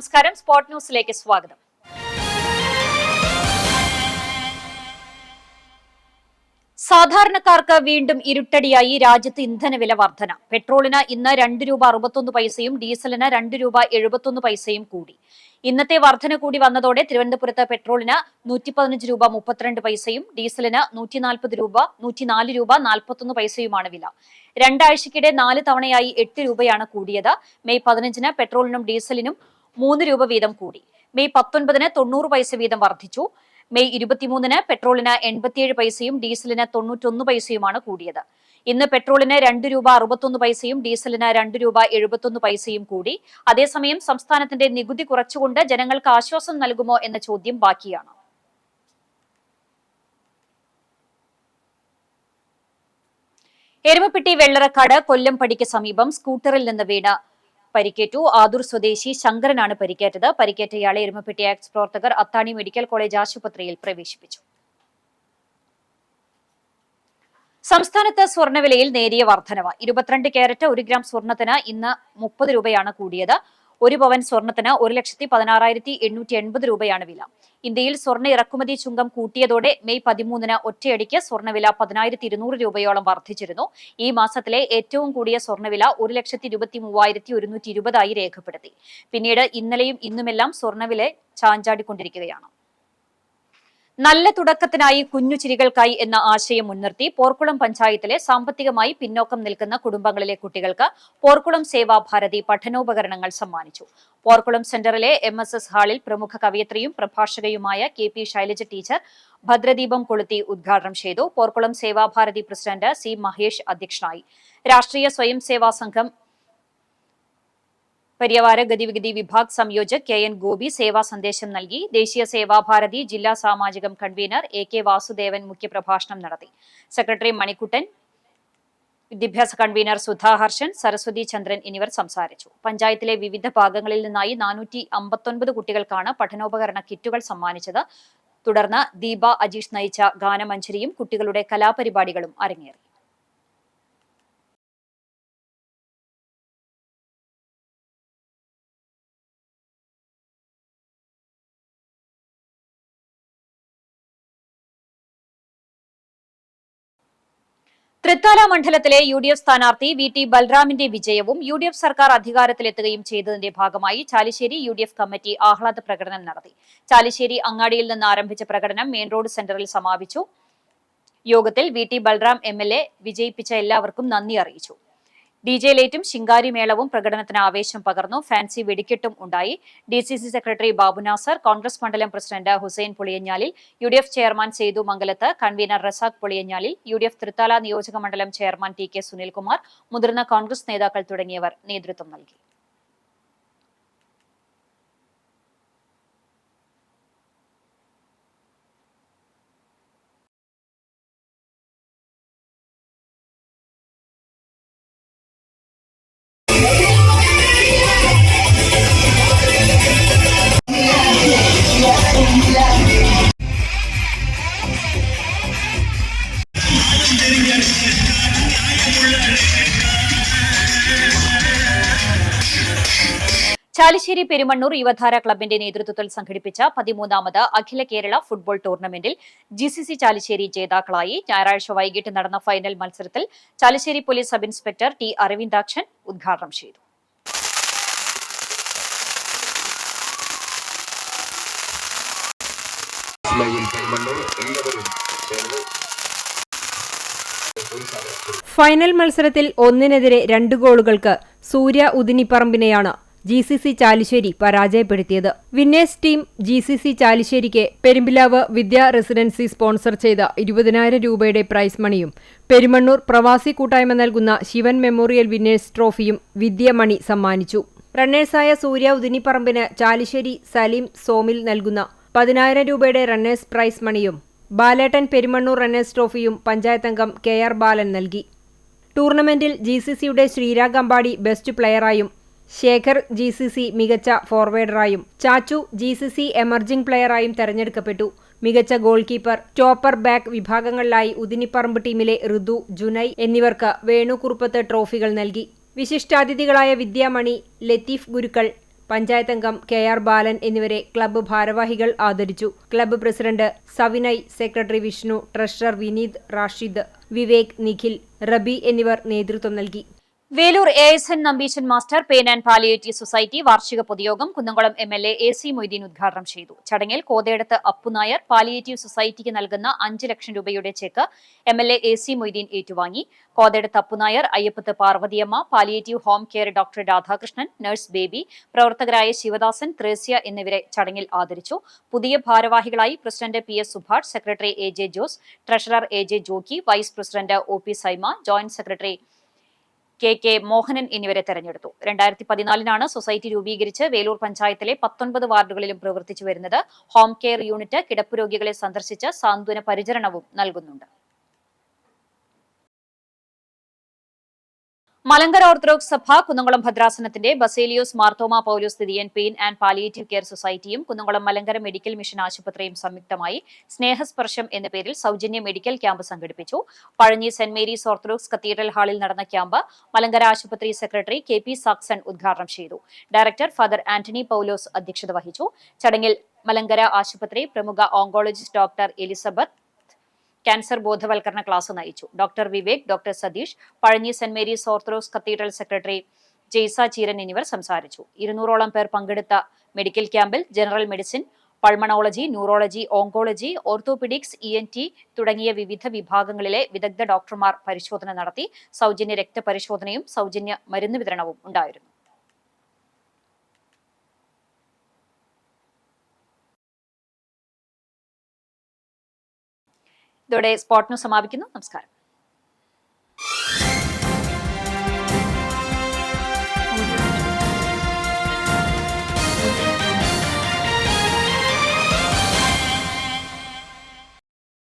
നമസ്കാരം, സ്പോർട് ന്യൂസിലേക്ക് സ്വാഗതം. സാധാരണക്കാർക്ക് വീണ്ടും ഇരുട്ടടിയായി രാജ്യത്ത് ഇന്ധനവില വർധന. പെട്രോളിന് ഇന്ന് ₹2.61 ഡീസലിന് ₹2.71 കൂടി. ഇന്നത്തെ വർധന കൂടി വന്നതോടെ തിരുവനന്തപുരത്ത് പെട്രോളിന് ₹115.32, ഡീസലിന് ₹104.41 വില. രണ്ടാഴ്ചയ്ക്കിടെ 4 തവണയായി 8 രൂപയാണ് കൂടിയത്. മെയ് 15-ന് പെട്രോളിനും ഡീസലിനും 3 രൂപ വീതം കൂടി. മെയ് 19-ന് 90 പൈസ വീതം വർദ്ധിച്ചു. മെയ് 23-ന് പെട്രോളിന് 87 പൈസയും ഡീസലിന് 91 പൈസയുമാണ് കൂടിയത്. ഇന്ന് പെട്രോളിന് ₹2.61, ഡീസലിന് ₹2.71 കൂടി. അതേസമയം സംസ്ഥാനത്തിന്റെ നികുതി കുറച്ചുകൊണ്ട് ജനങ്ങൾക്ക് ആശ്വാസം നൽകുമോ എന്ന ചോദ്യം ബാക്കിയാണ്. എരുമപ്പെട്ടി വെള്ളറക്കാട് കൊല്ലംപടിക്ക് സമീപം സ്കൂട്ടറിൽ നിന്ന് വീണ് പരിക്കേറ്റു. ആദൂർ സ്വദേശി ശങ്കരനാണ് പരിക്കേറ്റത്. പരിക്കേറ്റയാളെ എരുമപ്പെട്ടി ആക്ട്സ് പ്രവർത്തകർ അത്താണി മെഡിക്കൽ കോളേജ് ആശുപത്രിയിൽ പ്രവേശിപ്പിച്ചു. സംസ്ഥാനത്ത് സ്വർണ്ണവിലയിൽ നേരിയ വർധനവ്. 22 ക്യാരറ്റ് 1 ഗ്രാം സ്വർണത്തിന് ഇന്ന് 30 രൂപയാണ് കൂടിയത്. 1 പവൻ സ്വർണത്തിന് 1,16,880 രൂപയാണ് വില. ഇന്ത്യയിൽ സ്വർണ്ണ ഇറക്കുമതി ചുങ്കം കൂട്ടിയതോടെ മെയ് 13-ന് ഒറ്റയടിക്ക് സ്വർണ്ണവില 10,200 രൂപയോളം വർദ്ധിച്ചിരുന്നു. ഈ മാസത്തിലെ ഏറ്റവും കൂടിയ സ്വർണ്ണവില 1,23,120 രേഖപ്പെടുത്തി. പിന്നീട് ഇന്നലെയും ഇന്നുമെല്ലാം സ്വർണ്ണവില ചാഞ്ചാടിക്കൊണ്ടിരിക്കുകയാണ്. നല്ല തുടക്കത്തിനായി കുഞ്ഞുചിരികൾക്കായി എന്ന ആശയം മുൻനിർത്തി പോർക്കുളം പഞ്ചായത്തിലെ സാമ്പത്തികമായി പിന്നോക്കം നിൽക്കുന്ന കുടുംബങ്ങളിലെ കുട്ടികൾക്ക് പോർക്കുളം സേവാഭാരതി പഠനോപകരണങ്ങൾ സമ്മാനിച്ചു. പോർക്കുളം സെന്ററിലെ MSS ഹാളിൽ പ്രമുഖ കവയിത്രിയും പ്രഭാഷകയുമായ KP ശൈലജ ടീച്ചർ ഭദ്രദീപം കൊളുത്തി ഉദ്ഘാടനം ചെയ്തു. പോർക്കുളം സേവാഭാരതി പ്രസിഡന്റ് C മഹേഷ് അധ്യക്ഷനായി. രാഷ്ട്രീയ സ്വയം സേവാ സംഘം പരിവാര ഗതിവിഗതി വിഭാഗ് സംയോജക് KN ഗോപി സേവാ സന്ദേശം നൽകി. ദേശീയ സേവാഭാരതി ജില്ലാ സാമാജികം കൺവീനർ AK വാസുദേവൻ മുഖ്യപ്രഭാഷണം നടത്തി. സെക്രട്ടറി മണിക്കുട്ടൻ, വിദ്യാഭ്യാസ കൺവീനർ സുധാഹർഷൻ, സരസ്വതി ചന്ദ്രൻ എന്നിവർ സംസാരിച്ചു. പഞ്ചായത്തിലെ വിവിധ ഭാഗങ്ങളിൽ നിന്നായി 459 കുട്ടികൾക്കാണ് പഠനോപകരണ കിറ്റുകൾ സമ്മാനിച്ചത്. തുടർന്ന് ദീപ അജീഷ് നയിച്ച ഗാനമഞ്ജരിയും കുട്ടികളുടെ കലാപരിപാടികളും അരങ്ങേറി. തൃത്താല മണ്ഡലത്തിലെ UDF സ്ഥാനാർത്ഥി VT ബൽറാമിന്റെ വിജയവും UDF സർക്കാർ അധികാരത്തിലെത്തുകയും ചെയ്തതിന്റെ ഭാഗമായി ചാലിശ്ശേരി UDF കമ്മിറ്റി ആഹ്ലാദ പ്രകടനം നടത്തി. ചാലിശ്ശേരി അങ്ങാടിയിൽ നിന്ന് ആരംഭിച്ച പ്രകടനം മെയിൻ റോഡ് സെന്ററിൽ സമാപിച്ചു. യോഗത്തിൽ VT ബൽറാം MLA വിജയിപ്പിച്ച എല്ലാവർക്കും നന്ദി അറിയിച്ചു. DJ ലൈറ്റും ശിങ്കാരി മേളവും പ്രകടനത്തിന് ആവേശം പകർന്നു. ഫാൻസി വെടിക്കെട്ടും ഉണ്ടായി. DCC സെക്രട്ടറി ബാബു നാസർ, കോൺഗ്രസ് മണ്ഡലം president Hussain Puliyanjalil, UDF chairman Sethu Mangalath, convener Razak Puliyanjalil, UDF Thrithala നിയോജക മണ്ഡലം ചെയർമാൻ TK സുനിൽകുമാർ, മുതിർന്ന കോൺഗ്രസ് നേതാക്കൾ തുടങ്ങിയവർ നേതൃത്വം നൽകി. ചാലിശ്ശേരി പെരുമണ്ണൂർ യുവധാര ക്ലബിന്റെ നേതൃത്വത്തിൽ സംഘടിപ്പിച്ച 13ാമത് അഖില കേരള ഫുട്ബോൾ ടൂർണമെന്റിൽ GCC ചാലിശ്ശേരി ജേതാക്കളായി. ഞായറാഴ്ച വൈകിട്ട് നടന്ന ഫൈനൽ മത്സരത്തിൽ Chalissery police sub inspector T Aravindakshan ഉദ്ഘാടനം ചെയ്തു. ഫൈനൽ മത്സരത്തിൽ 1-നെതിരെ 2 ഗോളുകൾക്ക് സൂര്യ ഉദിനിപ്പറമ്പിനെയാണ് GCC ചാലിശ്ശേരി പരാജയപ്പെടുത്തിയത്. വിന്നേഴ്സ് ടീം GCC ചാലിശ്ശേരിക്ക് പെരുമ്പിലാവ് വിദ്യാ റെസിഡൻസി സ്പോൺസർ ചെയ്ത 20,000 രൂപയുടെ പ്രൈസ് മണിയും പെരുമണ്ണൂർ പ്രവാസി കൂട്ടായ്മ നൽകുന്ന ശിവൻ മെമ്മോറിയൽ വിന്നേഴ്സ് ട്രോഫിയും വിദ്യമണി സമ്മാനിച്ചു. റണ്ണേഴ്സായ സൂര്യ ഉദിനിപ്പറമ്പിന് ചാലിശ്ശേരി സലീം സോമിൽ നൽകുന്ന 10,000 രൂപയുടെ റണ്ണേഴ്സ് പ്രൈസ് മണിയും ബാലേട്ടൻ പെരുമണ്ണൂർ റണ്ണേഴ്സ് ട്രോഫിയും പഞ്ചായത്തംഗം KR ബാലൻ നൽകി. ടൂർണമെന്റിൽ GCCയുടെ ശ്രീരാഗ് അമ്പാടി ബെസ്റ്റ് പ്ലെയറായും ശേഖർ GCC മികച്ച ഫോർവേഡറായും ചാച്ചു GCC എമർജിംഗ് പ്ലെയറായും തെരഞ്ഞെടുക്കപ്പെട്ടു. മികച്ച ഗോൾ കീപ്പർ, സ്റ്റോപ്പർ, ബാക്ക് വിഭാഗങ്ങളിലായി ഉദിനിപ്പറമ്പ് ടീമിലെ ഋതു, ജുനൈ എന്നിവർക്ക് വേണുകുറുപ്പത്ത് ട്രോഫികൾ നൽകി. വിശിഷ്ടാതിഥികളായ വിദ്യാമണി, ലത്തീഫ് ഗുരുക്കൾ, പഞ്ചായത്ത് അംഗം KR ബാലൻ എന്നിവരെ ക്ലബ്ബ് ഭാരവാഹികൾ ആദരിച്ചു. Club president Savinay, secretary Vishnu, treasurer Vineeth, Rashid, Vivek, Nikhil, Rabi എന്നിവർ നേതൃത്വം നൽകി. Veloor ASN Nambeesan master pain and palliative society വാർഷിക പൊതുയോഗം കുന്നംകുളം MLA AC മൊയ്തീൻ ഉദ്ഘാടനം ചെയ്തു. ചടങ്ങിൽ കോതയെടുത്ത് അപ്പുനായർ പാലിയേറ്റീവ് സൊസൈറ്റിക്ക് നൽകുന്ന 5 ലക്ഷം രൂപയുടെ ചെക്ക് MLA AC മൊയ്തീൻ ഏറ്റുവാങ്ങി. Kothayeduth Appu Nair, Ayyappath Parvathiyamma, palliative home care doctor Radhakrishnan, nurse Baby, പ്രവർത്തകരായ ശിവദാസൻ, ത്രേസ്യ എന്നിവരെ ചടങ്ങിൽ ആദരിച്ചു. പുതിയ ഭാരവാഹികളായി president PS Subhash, secretary AJ Jose, treasurer AJ Jokki, vice president OP Saima, joint secretary KK Mohanan എന്നിവരെ തെരഞ്ഞെടുത്തു. 2014 സൊസൈറ്റി രൂപീകരിച്ച് വേലൂർ പഞ്ചായത്തിലെ 19 വാർഡുകളിലും പ്രവർത്തിച്ചു വരുന്നത്. ഹോം കെയർ യൂണിറ്റ് കിടപ്പ് രോഗികളെ സന്ദർശിച്ച് സാന്ത്വന പരിചരണവും നൽകുന്നുണ്ട്. മലങ്കര ഓർത്തഡോക്സ് സഭ കുന്നംകുളം ഭദ്രാസനത്തിന്റെ ബസേലിയോസ് മാർത്തോമ പൗലോസ് തിരിയൻ പെയിൻ ആൻഡ് പാലിയേറ്റീവ് കെയർ സൊസൈറ്റിയും കുന്നംകുളം മലങ്കര മെഡിക്കൽ മിഷൻ ആശുപത്രിയും സംയുക്തമായി സ്നേഹസ്പർശം എന്ന പേരിൽ സൗജന്യ മെഡിക്കൽ ക്യാമ്പ് സംഘടിപ്പിച്ചു. Pazhanji Saint Mary's Orthodox Cathedral ഹാളിൽ നടന്ന ക്യാമ്പ് മലങ്കര ആശുപത്രി സെക്രട്ടറി KP സാക്സൺ ഉദ്ഘാടനം ചെയ്തു. ഡയറക്ടർ ഫാദർ ആന്റണി പൗലോസ് അധ്യക്ഷത വഹിച്ചു. ചടങ്ങിൽ മലങ്കര ആശുപത്രി പ്രമുഖ ഓങ്കോളജിസ്റ്റ് ഡോക്ടർ എലിസബത്ത് ക്യാൻസർ ബോധവൽക്കരണ ക്ലാസ് നയിച്ചു. Doctor Vivek, doctor Satheesh, Pazhanji Saint Mary's Orthodox Cathedral secretary Jaisa Cheeran എന്നിവർ സംസാരിച്ചു. 200ഓളം പേർ പങ്കെടുത്ത മെഡിക്കൽ ക്യാമ്പിൽ general medicine, pulmonology, neurology, oncology, orthopaedics, ENT തുടങ്ങിയ വിവിധ വിഭാഗങ്ങളിലെ വിദഗ്ധ ഡോക്ടർമാർ പരിശോധന നടത്തി. സൗജന്യ രക്തപരിശോധനയും സൗജന്യ മരുന്ന് വിതരണവും ഉണ്ടായിരുന്നു. ഇതോടെ സ്പോട്ട് ന്യൂസ് സമാപിക്കുന്നു. നമസ്കാരം.